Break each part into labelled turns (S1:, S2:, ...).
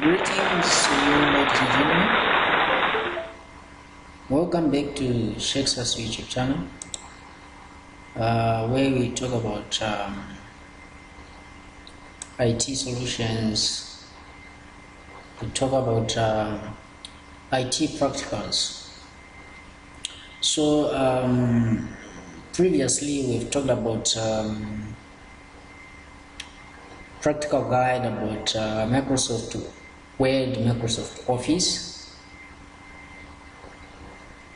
S1: Greetings to you, ladies and gentlemen. Welcome back to Shexa's YouTube channel, where we talk about IT solutions. We talk about IT practicals. So previously we've talked about practical guide about Microsoft Word, Microsoft Office,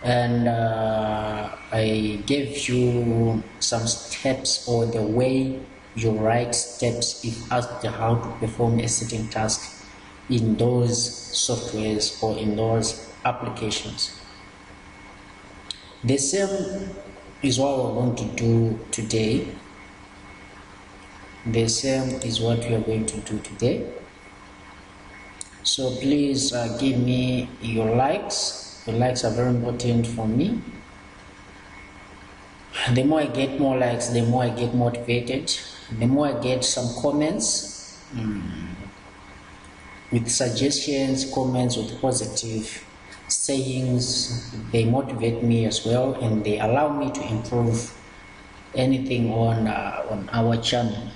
S1: and I gave you some steps, or the way you write steps if asked how to perform a certain task in those softwares or in those applications. The same is what we're going to do today. The same is what we are going to do today. So please give me your likes. Your likes are very important for me. The more I get more likes, the more I get motivated. The more I get some comments with suggestions, comments with positive sayings, they motivate me as well, and they allow me to improve anything on our channel.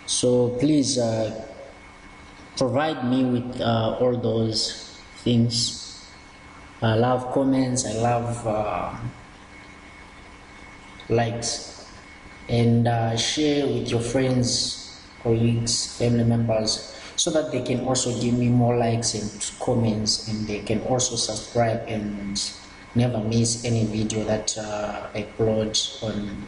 S1: So please provide me with all those things. I love comments, I love likes, and share with your friends, colleagues, family members, so that they can also give me more likes and comments, and they can also subscribe and never miss any video that I upload on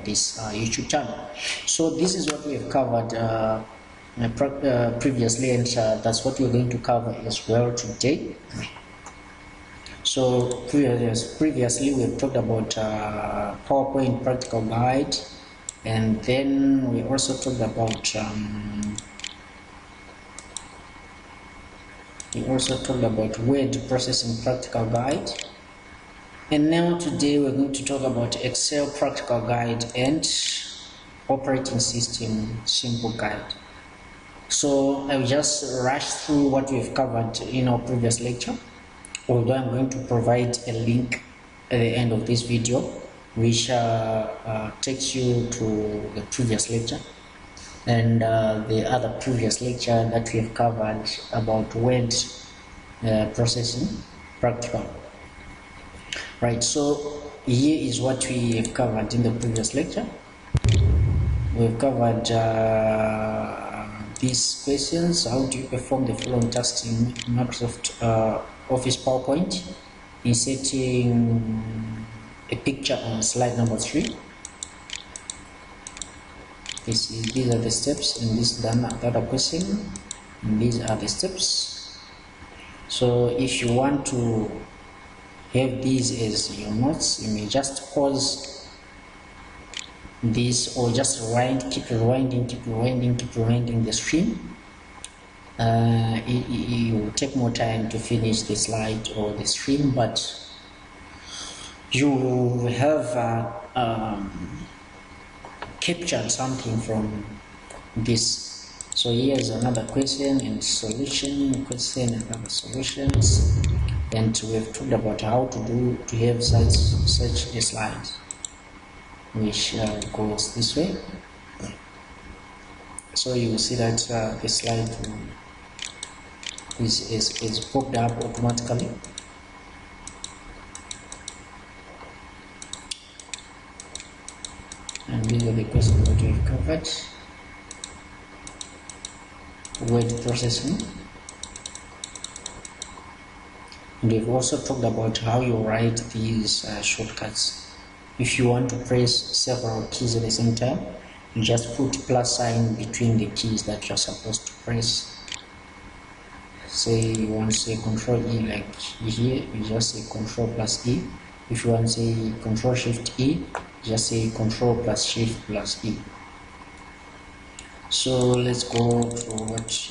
S1: this YouTube channel. So this is what we have covered previously, and that's what we're going to cover as well today. So previously we have talked about PowerPoint practical guide, and then we also talked about word processing practical guide, and now today we're going to talk about Excel practical guide and operating system simple guide. So I'll just rush through what we've covered in our previous lecture, although I'm going to provide a link at the end of this video which takes you to the previous lecture and the other previous lecture that we have covered about word processing practical. Right, so here is what we have covered in the previous lecture. We've covered these questions. How do you perform the following tasks in Microsoft Office PowerPoint? Inserting a picture on slide number 3. These are the steps, and this is the other question, and these are the steps. So if you want to have these as your notes, you may just pause this, or just keep rewinding the stream. It will take more time to finish the slide or the stream, but you have captured something from this. So here's another question and solution, question and other solutions, and we've talked about how to have such a slide which goes this way. So you will see that the slide is popped up automatically. And these are the questions that we've covered. Word processing. And we've also talked about how you write these shortcuts. If you want to press several keys at the same time, you just put plus sign between the keys that you're supposed to press. Say you want to say Control E, like here, you just say Control plus E. If you want to say Control Shift E, just say Control plus Shift plus E. So let's go to what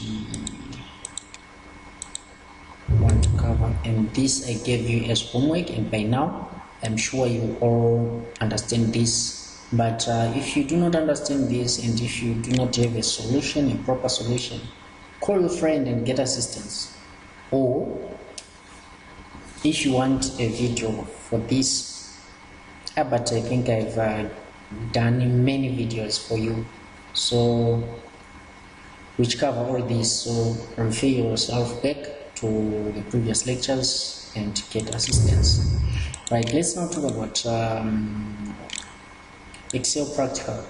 S1: we want to cover, and this I gave you as homework, and by now I'm sure you all understand this. But if you do not understand this, and if you do not have a solution, a proper solution, call your friend and get assistance. Or if you want a video for this, but I think I've done many videos for you, so which cover all this, so refer yourself back to the previous lectures and get assistance. Right, let's now talk about Excel practical.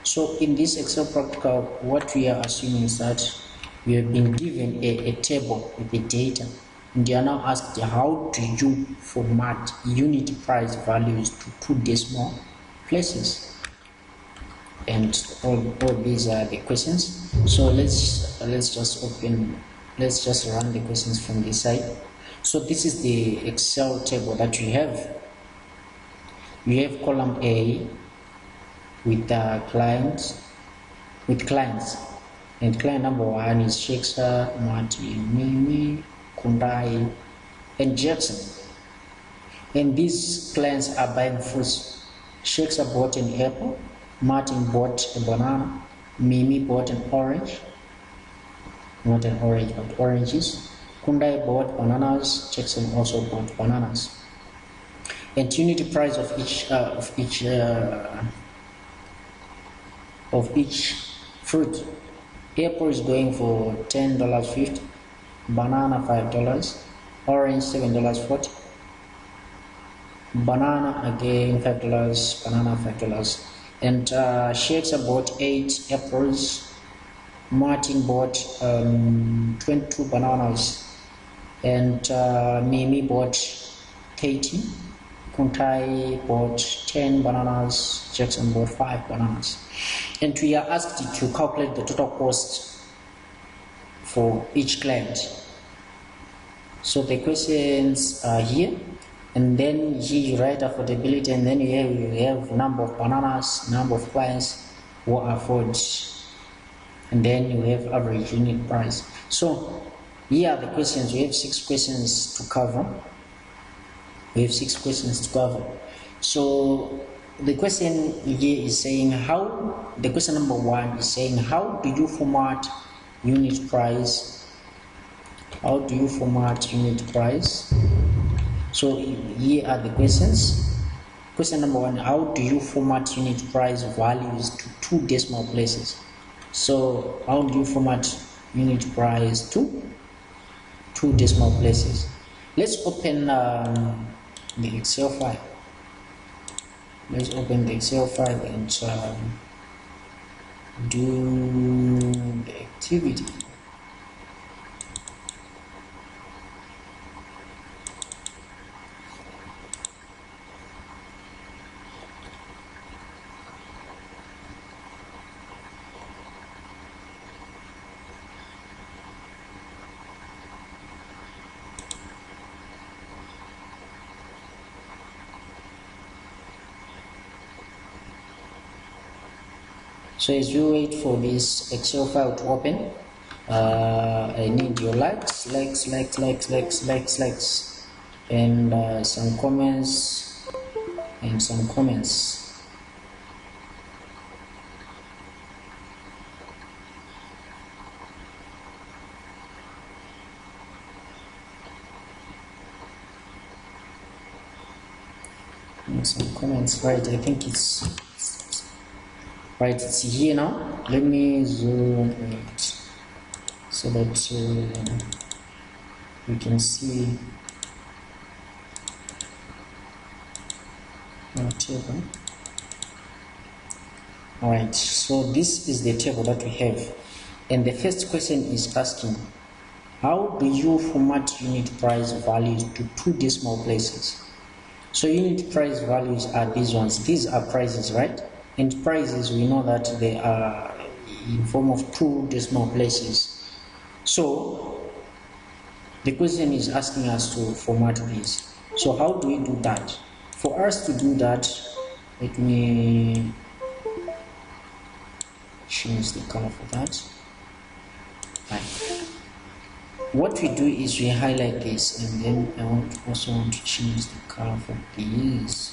S1: So in this Excel practical, what we are assuming is that we have been given a table with the data, and you are now asked, how do you format unit price values to 2 decimal places? And all these are the questions. So let's just run the questions from this side. So this is the Excel table that we have. We have column A with clients, and client number 1 is Shexa, Martin, Mimi, Kundai, and Jackson. And these clients are buying fruits. Shexa bought an apple, Martin bought a banana, Mimi bought an orange, not an orange but oranges, Kundai bought bananas, Jackson also bought bananas. And unit price of each fruit. Apple is going for $10.50, banana $5, orange $7.40, banana again $5, banana $5. And Shexa bought 8 apples, Martin bought 22 bananas, and Mimi bought 30, Kuntai bought 10 bananas, Jackson bought 5 bananas. And we are asked to calculate the total cost for each client. So the questions are here, and then here you write affordability, and then you have number of bananas, number of clients who afford, and then you have average unit price. So here are the questions. We have 6 questions to cover. So the question here is saying the question number 1 is saying, how do you format unit price? How do you format unit price? So here are the questions. Question number 1, how do you format unit price values to 2 decimal places? So how do you format unit price to 2 decimal places? Let's open the Excel file. Let's open the Excel file and do the activity. So as you wait for this Excel file to open, I need your likes, and some comments, Right, I think it's right, it's here now. Let me zoom it so that we can see our table. Alright, so this is the table that we have, and the first question is asking, how do you format unit price values to 2 decimal places? So unit price values are these ones. These are prices, right? And prices, we know that they are in form of 2 decimal places. So the question is asking us to format these. So how do we do that? For us to do that, let me change the color for that. Right. What we do is we highlight this, and then I also want to change the color for these.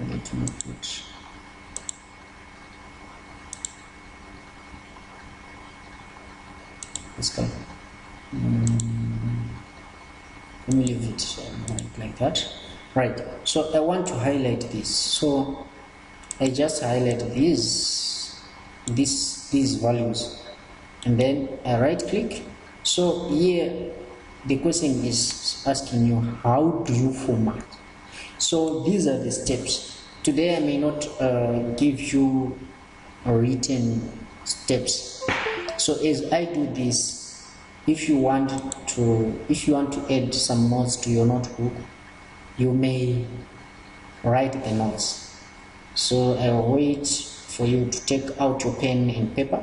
S1: Let me put this color. Let me leave it like that. Right, so I want to highlight this, so I just highlight these values, and then I right click. So here the question is asking you, how do you format? So these are the steps. Today I may not give you written steps. So as I do this, if you want to add some notes to your notebook, you may write the notes. So I will wait for you to take out your pen and paper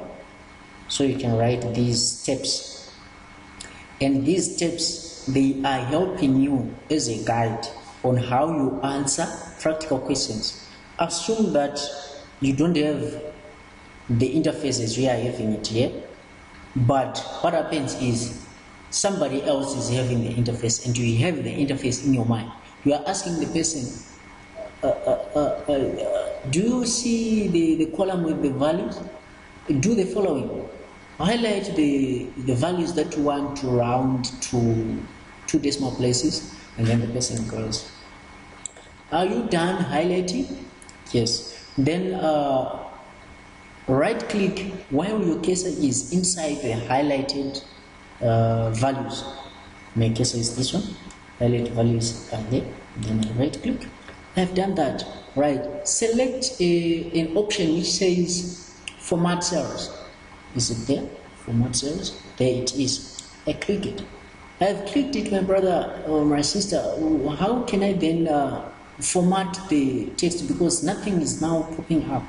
S1: so you can write these steps. And these steps, they are helping you as a guide on how you answer practical questions. Assume that you don't have the interface as we are having it here, but what happens is somebody else is having the interface and you have the interface in your mind. You are asking the person, do you see the column with the values? Do the following. Highlight the values that you want to round to 2 decimal places, and then the person goes, are you done highlighting? Yes. Then right click while your cursor is inside the highlighted values. My cursor is this one. Highlight values are there. Then I right click. I've done that. Right. Select an option which says format cells. Is it there? Format cells. There it is. I click it. I've clicked it, my brother or my sister. How can I then format the text, because nothing is now popping up?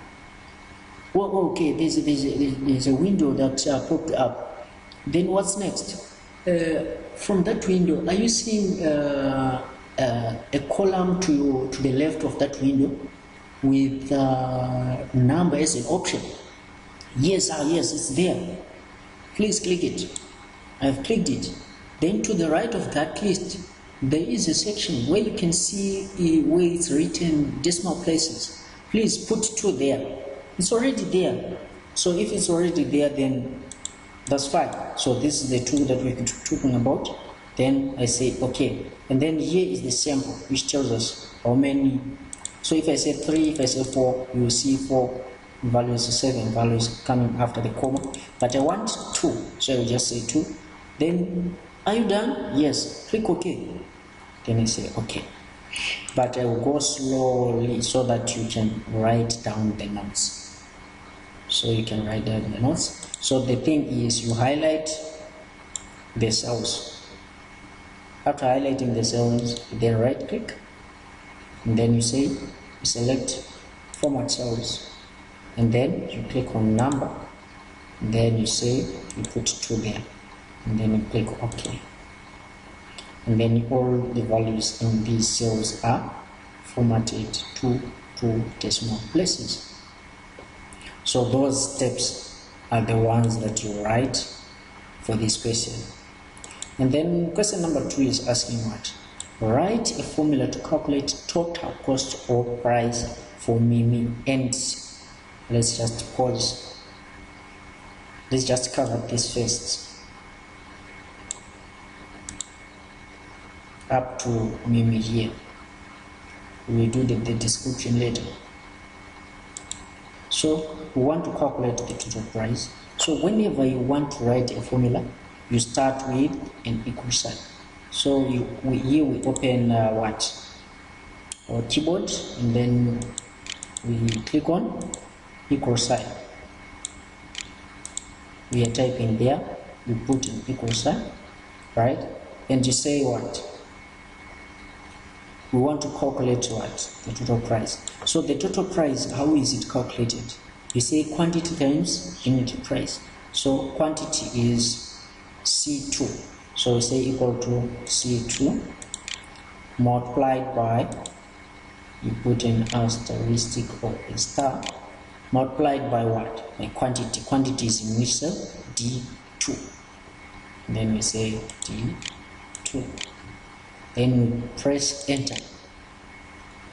S1: Well, okay, there's a window that popped up. Then what's next? From that window, are you seeing a column to the left of that window with number as an option? Yes, yes, it's there. Please click it. I've clicked it. Then to the right of that list, there is a section where you can see where it's written decimal places. Please put 2 there. It's already there. So if it's already there, then that's fine. So this is the tool that we're talking about. Then I say okay. And then here is the sample which tells us how many. So if I say 3, if I say 4, you will see 4 values, 7 values coming after the comma. But I want 2, so I will just say 2. Then, are you done? Yes. Click OK. Then I say OK. But I will go slowly so that you can write down the notes. So you can write down the notes. So the thing is, you highlight the cells. After highlighting the cells, you then right click, and then you select format cells, and then you click on number, and then you put 2 there, and then you click OK. And then all the values in these cells are formatted to 2 decimal places. So those steps are the ones that you write for this question. And then question number 2 is asking what? Write a formula to calculate total cost or price for Mimi. And let's just pause. Let's just cover this first. Up to Mimi here. We will do the description later. So we want to calculate the total price. So whenever you want to write a formula, you start with an equal sign. So here we open our keyboard, and then we click on equal sign. We are typing there, we put an equal sign, right? And you say what? We want to calculate what? The total price. So the total price, how is it calculated? You say quantity times unit price. So quantity is C2. So we say equal to C2 multiplied by, you put an asterisk or a star, multiplied by what? By quantity. Quantity is in which cell? D2. And then we say D2. Then we press enter.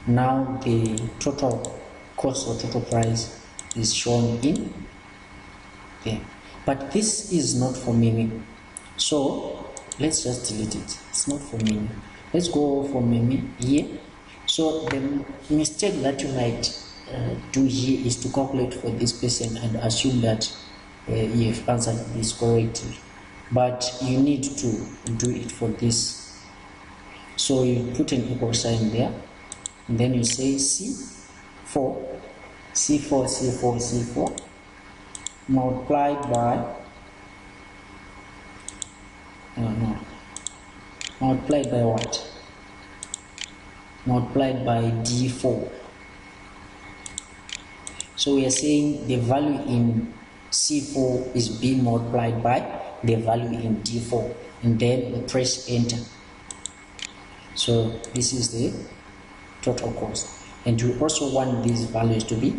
S1: Now the total cost or total price is shown in there. but this is not for Mimi, so let's just delete it. It's not for Mimi. Let's go for Mimi here. So the mistake that you might do here is to calculate for this person and assume that you have answered this correctly, but you need to do it for this. So you put an equal sign there, and then you say C4 multiplied by multiplied by what? Multiplied by D4. So we are saying the value in C4 is being multiplied by the value in D4, and then we press enter. So this is the total cost, and you also want these values to be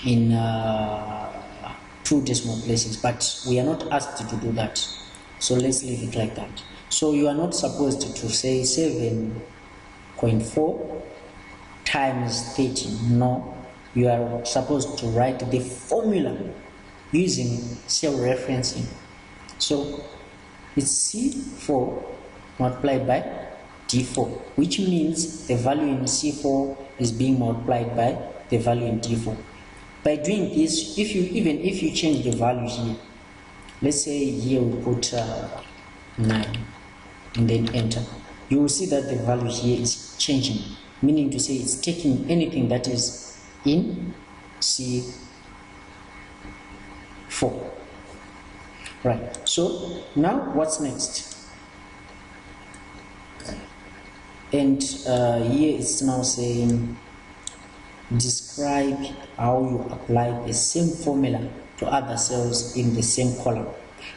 S1: in 2 decimal places, but we are not asked to do that, so let's leave it like that. So you are not supposed to say 7.4 times 30. No, you are supposed to write the formula using cell referencing. So it's C4 multiplied by D4, which means the value in C4 is being multiplied by the value in D4. By doing this, if you change the value here, let's say here we put 9 and then enter, you will see that the value here is changing, meaning to say it's taking anything that is in C4. Right, so now what's next? And here it's now saying describe how you apply the same formula to other cells in the same column.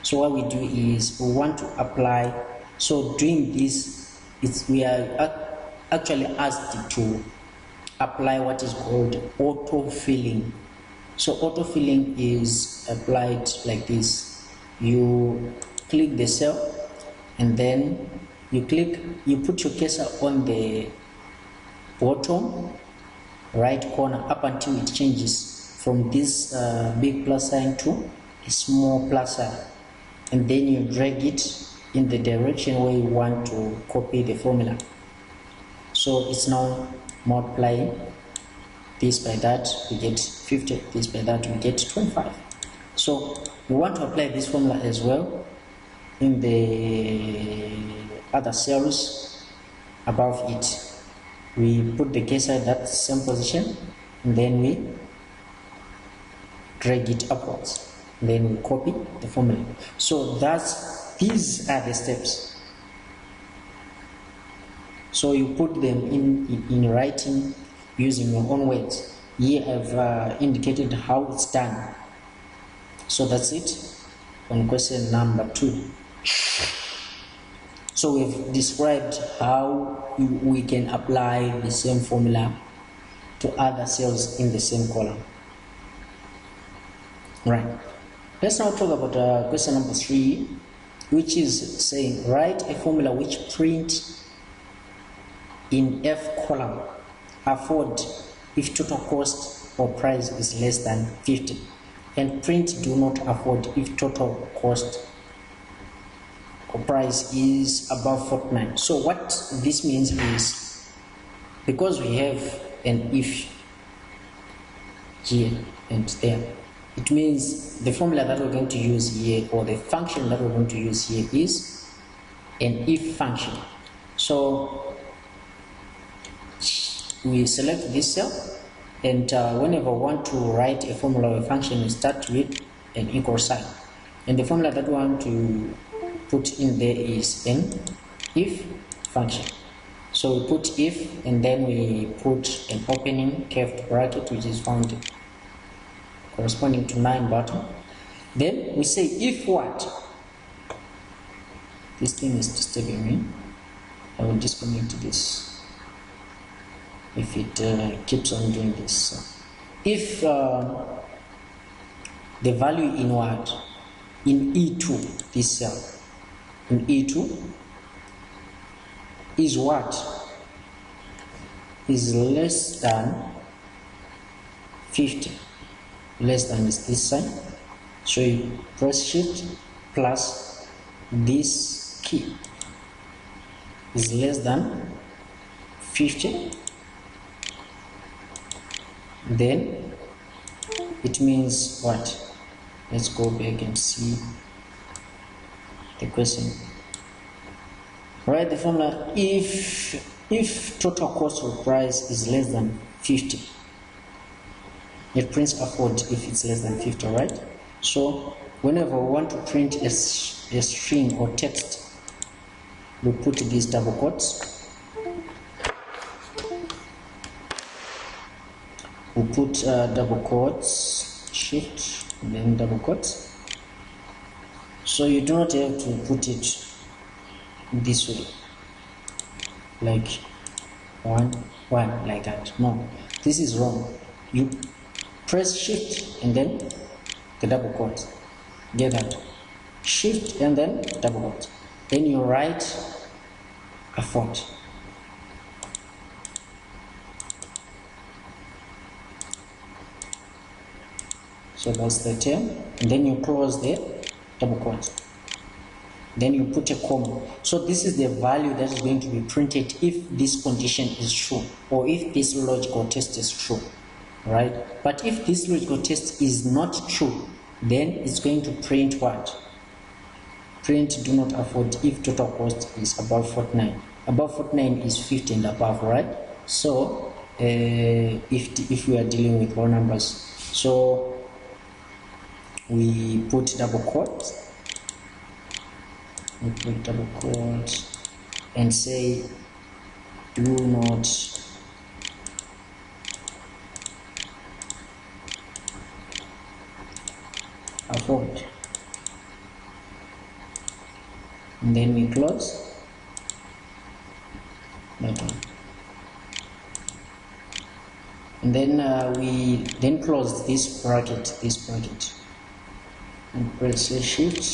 S1: So what we do is we want to apply, so doing this, we are actually asked to apply what is called auto-filling. So auto-filling is applied like this. You click the cell, and then you put your cursor on the bottom right corner up until it changes from this big plus sign to a small plus sign, and then you drag it in the direction where you want to copy the formula. So it's now multiplying this by that, we get 50, this by that, we get 25. So we want to apply this formula as well in the other cells above it. We put the cursor at that same position, and then we drag it upwards, and then we copy the formula. So these are the steps. So you put them in writing using your own words. Here I've indicated how it's done. So that's it on question number 2. So we've described how we can apply the same formula to other cells in the same column. Right. Let's now talk about question number 3, which is saying write a formula which print in F column afford if total cost or price is less than 50, and print do not afford if total cost or price is above 49. So what this means is, because we have an if here and there, it means the formula that we're going to use here, or the function that we're going to use here, is an if function. So we select this cell, and whenever we want to write a formula or a function, we start with an equal sign, and the formula that we want to put in there is an if function. So we put if, and then we put an opening curved bracket which is found corresponding to 9 bottom. Then we say if what? This thing is disturbing me. I will disconnect this if it keeps on doing this. If the value in what? In E2, this cell, in E2 is what? Is less than 50. Less than is this sign, So you press shift plus this key is less than 50, then it means what? Let's go back and see the question. Write the formula. If total cost of price is less than 50, it prints afford if it's less than 50, right? So whenever we want to print a string or text, we put these double quotes. We put double quotes, shift, and then double quotes. So you do not have to put it this way, like one like that. No, this is wrong. You press shift and then the double quote. Get that? Shift and then double quote. Then you write a font. So that's the term, and then you close the double quote. Then you put a comma. So this is the value that is going to be printed if this condition is true, or if this logical test is true, right? But if this logical test is not true, then it's going to print what? Print do not afford if total cost is above 49. Above 49 is 50 and above, right? So if we are dealing with raw numbers, so we put double quotes. We put double quotes and say do not afford, and then we close that one, and then we then close this bracket, and press shift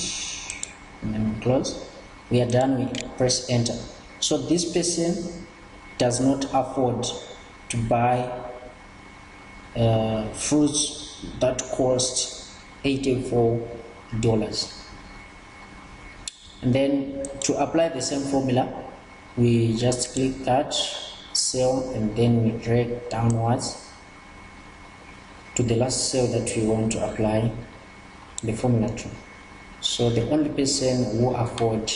S1: and then we close. We are done. We press enter. So this person does not afford to buy fruits that cost $84. And then to apply the same formula, we just click that cell and then we drag downwards to the last cell that we want to apply the formula to. So the only person who afford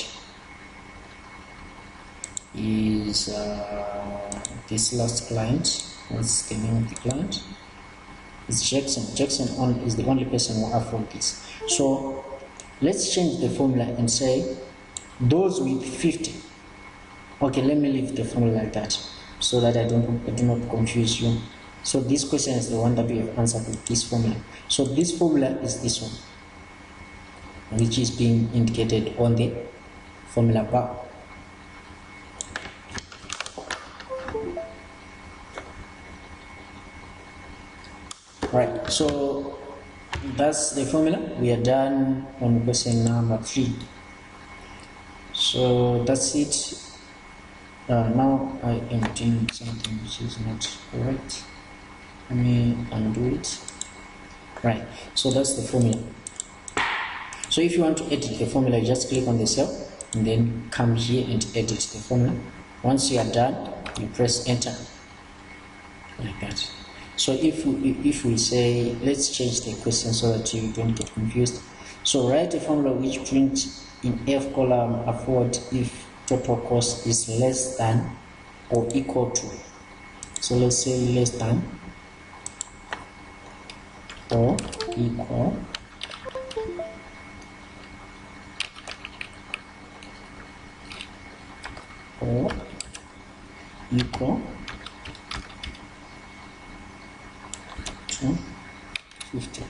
S1: is this last client. What's the name of the client? It's Shexa. Shexa is the only person who afford this. So let's change the formula and say those with 50. Okay, let me leave the formula like that so that I do not confuse you. So this question is the one that we have answered with this formula. So this formula is this one, which is being indicated on the formula bar. Right, so that's the formula. We are done on question number 3. So that's it. Now I am doing something which is not correct. Let me undo it. Right, so that's the formula. So if you want to edit the formula, you just click on the cell and then come here and edit the formula. Once you are done, you press enter like that. So if we say, let's change the question so that you don't get confused. So write a formula which prints in F column afford if total cost is less than or equal to. So let's say less than or equal or equal to 50.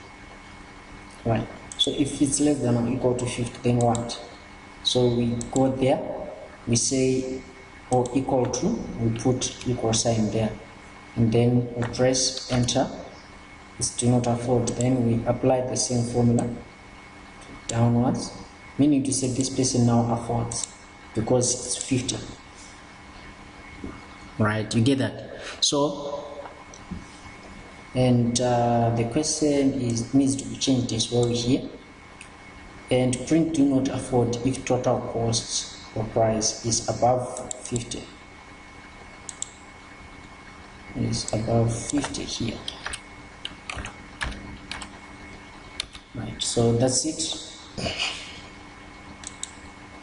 S1: Right, so if it's less than or equal to 50, then what? So we go there, we say or equal to, we put equal sign there, and then we press enter. It's do not afford. Then we apply the same formula downwards, meaning to say this person now affords because it's 50. Right, you get that? So and the question needs to be changed as well here. And print do not afford if total cost or price is above 50. Is above 50 here. Right, so that's it.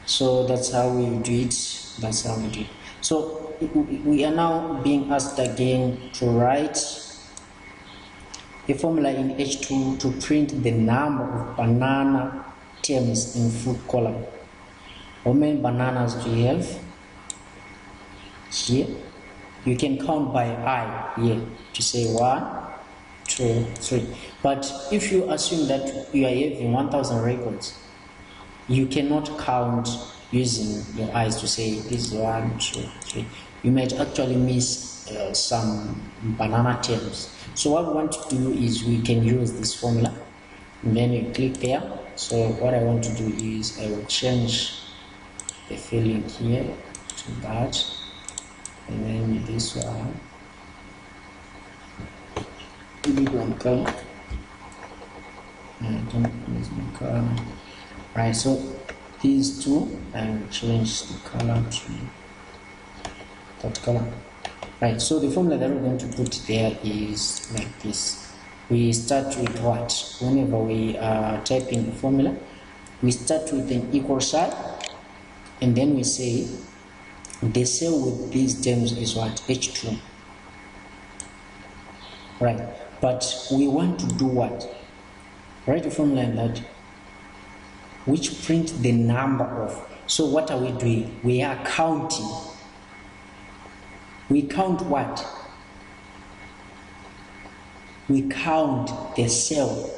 S1: So that's how we do it. That's how we do it. So we are now being asked again to write a formula in H2 to print the number of banana terms in fruit column. How many bananas do you have here? You can count by I here to say 1, 2, 3. But if you assume that you are having 1000 records, you cannot count using your eyes to say this is 1, 2, 3. You might actually miss some banana terms. So what we want to do is we can use this formula, and then you click there. So what I want to do is I will change the filling here to that, and then this one, big one color. Don't use my color. Right, so these two, I will change the color to that color. Right, so the formula that we're going to put there is like this. We start with what? Whenever we are typing the formula, we start with an equal sign, and then we say the cell with these terms is what? H2. Right, but we want to do what? Write a formula in that which print the number of. So what are we doing? We are counting. We count what? We count the cell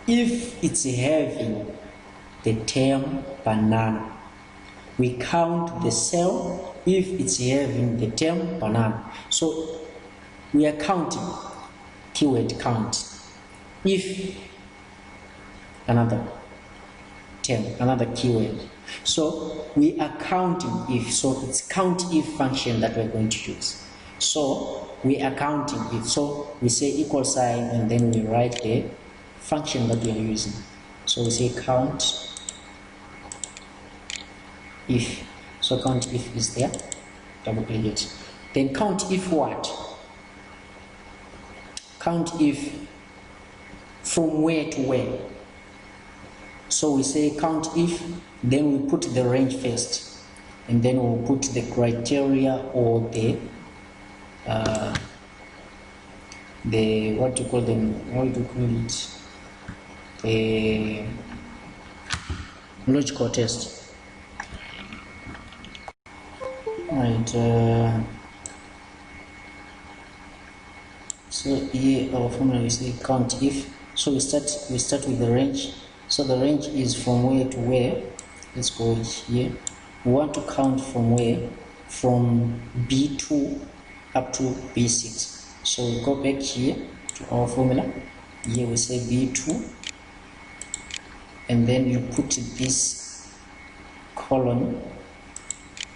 S1: if it's having the term banana. We count the cell if it's having the term banana. So we are counting, keyword count, if another term, another keyword. So we are counting if, so it's count if function that we're going to use. So we are counting if, so we say equal sign and then we write the function that we are using. So we say count if, so count if is there, double click it. Then count if what? Count if from where to where. So we say count if, then we put the range first, and then we'll put the criteria or the what do you call them? What do you call it? The logical test. Right. So here our formula we say count if. So we start with the range. So the range is from where to where. Let's go here. We want to count from where? From B2 up to B6. So we go back here to our formula. Here we say B2, and then you put this colon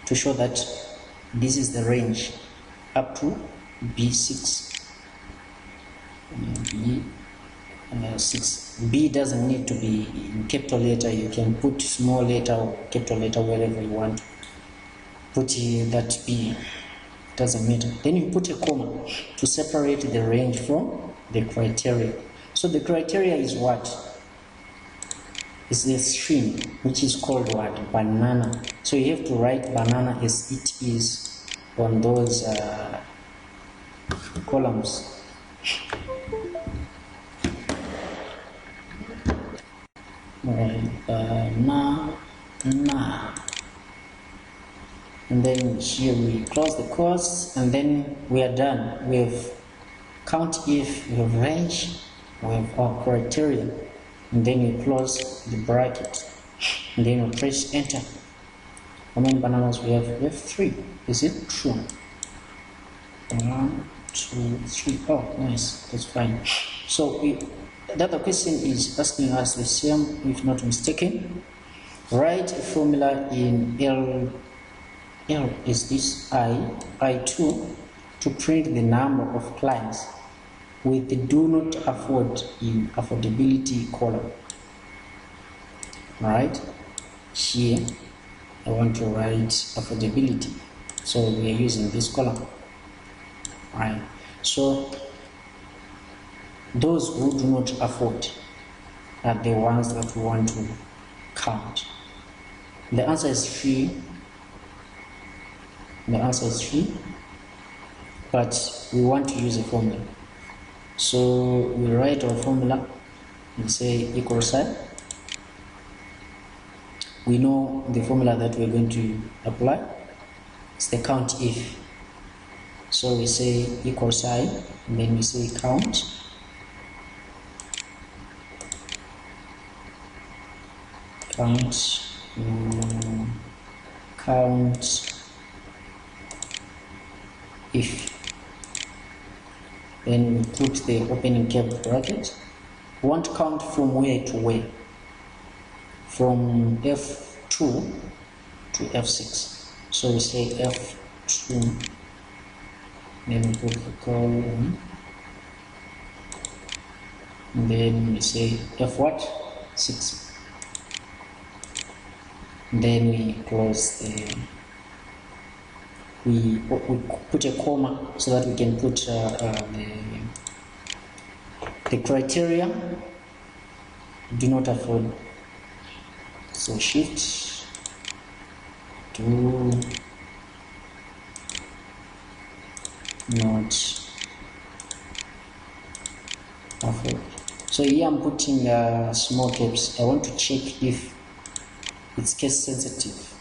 S1: to show that this is the range up to B6. B6. B doesn't need to be in capital letter. You can put small letter or capital letter wherever you want. Put that B. Doesn't matter. Then you put a comma to separate the range from the criteria. So the criteria is what? It's the string which is called what? Banana. So you have to write banana as it is on those columns. Banana. And then here we close the course, and then we are done. We have count if, we have range, we have our criteria, and then you close the bracket, and then you press enter. How many bananas we have? We have 3. Is it true? 1, 2, 3. Oh, nice. That's fine. So the other question is asking us the same, if not mistaken. Write a formula in L is this I2 to print the number of clients with the do not afford in affordability column. Right here I want to write affordability, so we are using this column. Right, so those who do not afford are the ones that we want to count. The answer is 3. The answer is 3, but we want to use a formula. So we write our formula and say equal sign. We know the formula that we're going to apply. It's the count if. So we say equal sign, and then we say count. Count if. Then we put the opening curved bracket. We want to count from where to where? From F2 to F6. So we say F2, then we put the column, and then we say F what? 6. Then we close the, we put a comma so that we can put the criteria do not afford. So shift do not afford. So here I'm putting small caps. I want to check if it's case sensitive.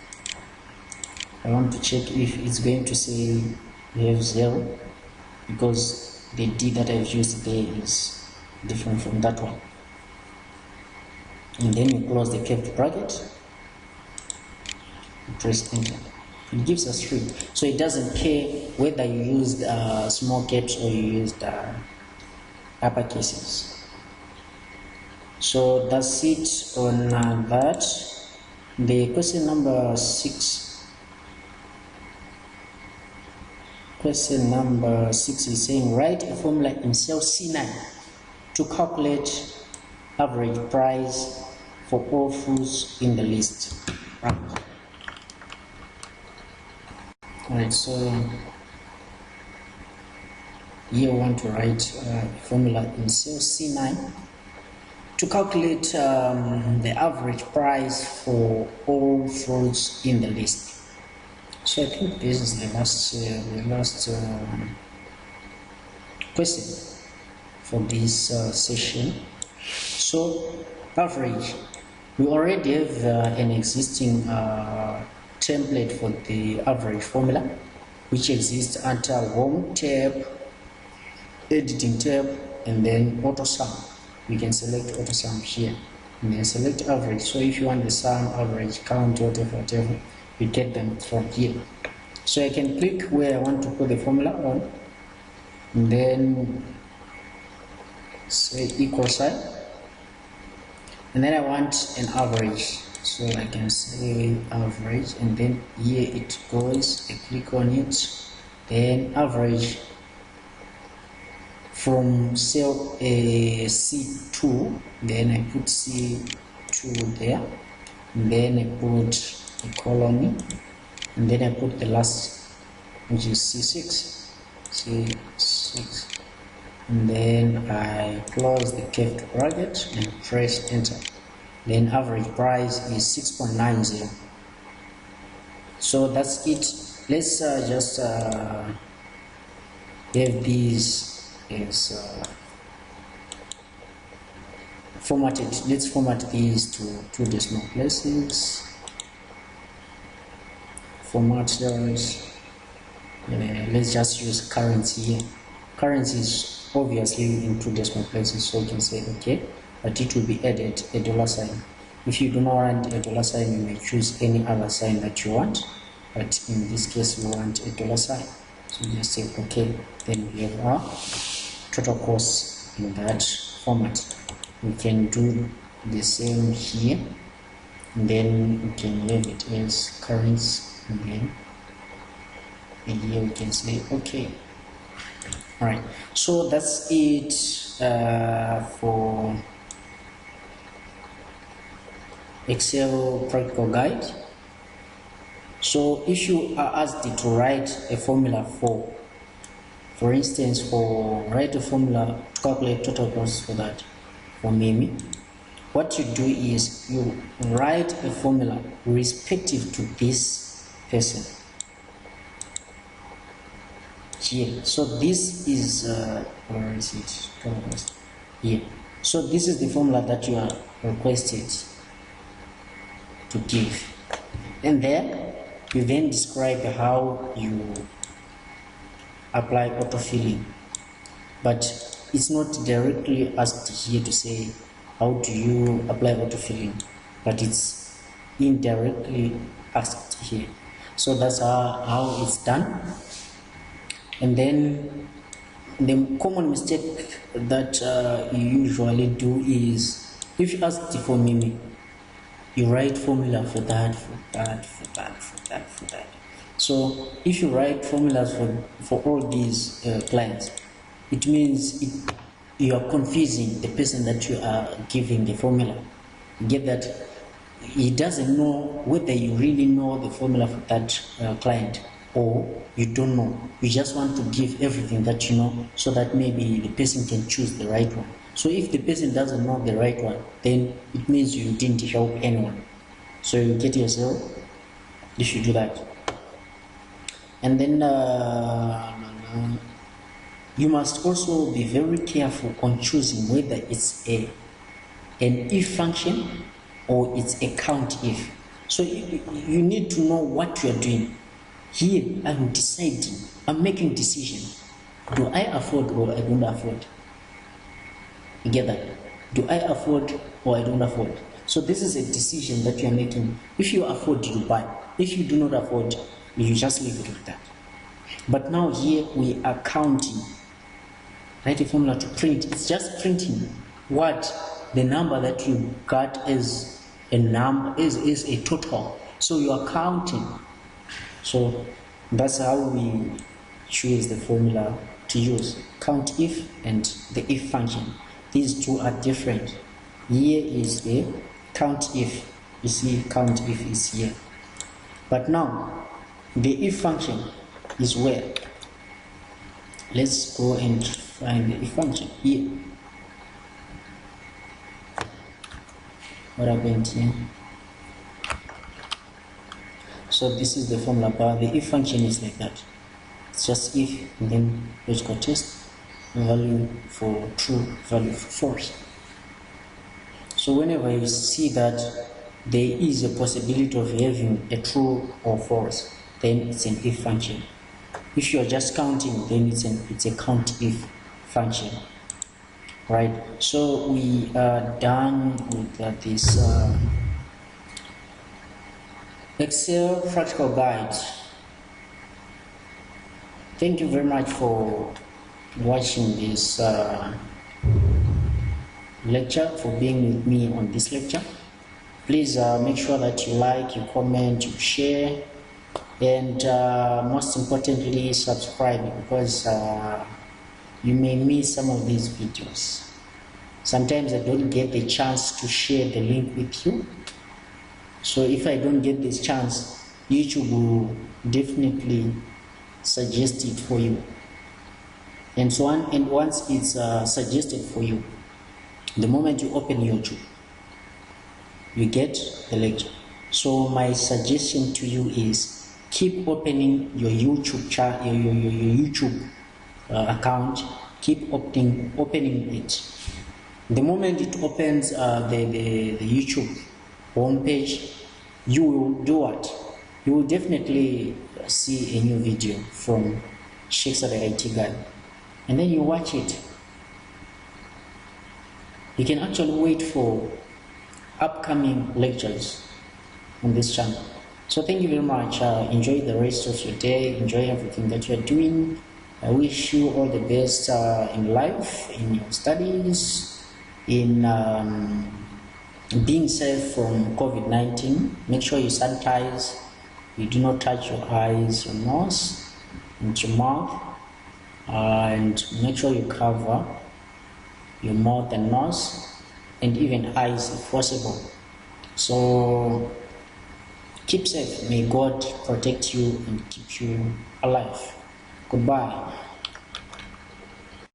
S1: I want to check if it's going to say we have 0, because the D that I've used there is different from that one. And then we close the curved bracket, press enter. It gives us 3. So it doesn't care whether you used small caps or you used upper cases. So that's it on that. The question number 6. Question number 6 is saying write a formula in cell C9 to calculate average price for all foods in the list. Alright, so here we want to write a formula in cell C9 to calculate the average price for all fruits in the list. So I think this is the last question for this session. So average, we already have an existing template for the average formula, which exists under home tab, editing tab, and then auto sum. You can select auto sum here and then select average. So if you want the sum, average, count, whatever, you get them from here. So I can click where I want to put the formula on, and then say equal sign, and then I want an average. So I can say average, and then here it goes. I click on it, then average from cell C2, then I put C2 there, and then I put a colon, and then I put the last, which is C6, C6, and then I close the curved bracket and press enter. Then average price is 6.90. So that's it. Let's just have these as formatted. Let's format these to 2 decimal places. Format those. Let's just use currency here. Currency is obviously in 2 decimal places, so you can say okay, but it will be added a $sign. If you do not want a $sign, you may choose any other sign that you want, but in this case we want a $sign. So just say okay, then we have our total cost in that format. We can do the same here, and then we can have it as currency, and then here we can say okay. All right, so that's it for Excel practical guide. So if you are asked to write a formula for instance, write a formula to calculate total cost for that for Mimi, what you do is you write a formula respective to this person here. So this is where is it? Here. So this is the formula that you are requested to give, and then you then describe how you apply autofilling, but it's not directly asked here to say how do you apply autofilling, but it's indirectly asked here. So that's how it's done. And then the common mistake that you usually do is, if you ask for Mimi, you write formula for that, for that, for that, for that, for that. So if you write formulas for all these clients, it means you are confusing the person that you are giving the formula. You get that? He doesn't know whether you really know the formula for that client, or you don't know. You just want to give everything that you know, so that maybe the person can choose the right one. So if the person doesn't know the right one, then it means you didn't help anyone. So you get yourself if you do that. And then you must also be very careful on choosing whether it's an if function or it's a count if. So you need to know what you are doing. Here I'm deciding, I'm making decision. Do I afford or I don't afford? You get that? Do I afford or I don't afford? So this is a decision that you are making. If you afford, you buy. If you do not afford, you just leave it like that. But now here we are counting. Write a formula to print. It's just printing what the number that you got is a number, is a total. So you are counting. So that's how we choose the formula to use. Count if and the if function. These two are different. Here is the count if. You see, count if is here. But now the if function is where? Let's go and find the if function here. What happened here? So this is the formula bar. The if function is like that. It's just if, and then logical test, value for true, value for false. So whenever you see that there is a possibility of having a true or false, then it's an if function. If you are just counting, then it's a count if function, right? So we are done with this Excel practical guide. Thank you very much for watching this lecture, for being with me on this lecture. Please make sure that you like, you comment, you share, and most importantly subscribe, because you may miss some of these videos. Sometimes I don't get the chance to share the link with you. So if I don't get this chance, YouTube will definitely suggest it for you. And so on. And once it's suggested for you, the moment you open YouTube, you get the lecture. So my suggestion to you is keep opening your YouTube channel, your YouTube account. Keep opening it. The moment it opens the YouTube homepage, you will do what? You will definitely see a new video from Shexa the IT guy, and then you watch it. You can actually wait for upcoming lectures on this channel. So thank you very much. Enjoy the rest of your day. Enjoy everything that you are doing. I wish you all the best in life, in your studies, in being safe from COVID-19. Make sure you sanitize. You do not touch your eyes, your nose, and your mouth. and make sure you cover your mouth and nose and even eyes if possible. So keep safe. May God protect you and keep you alive. Goodbye.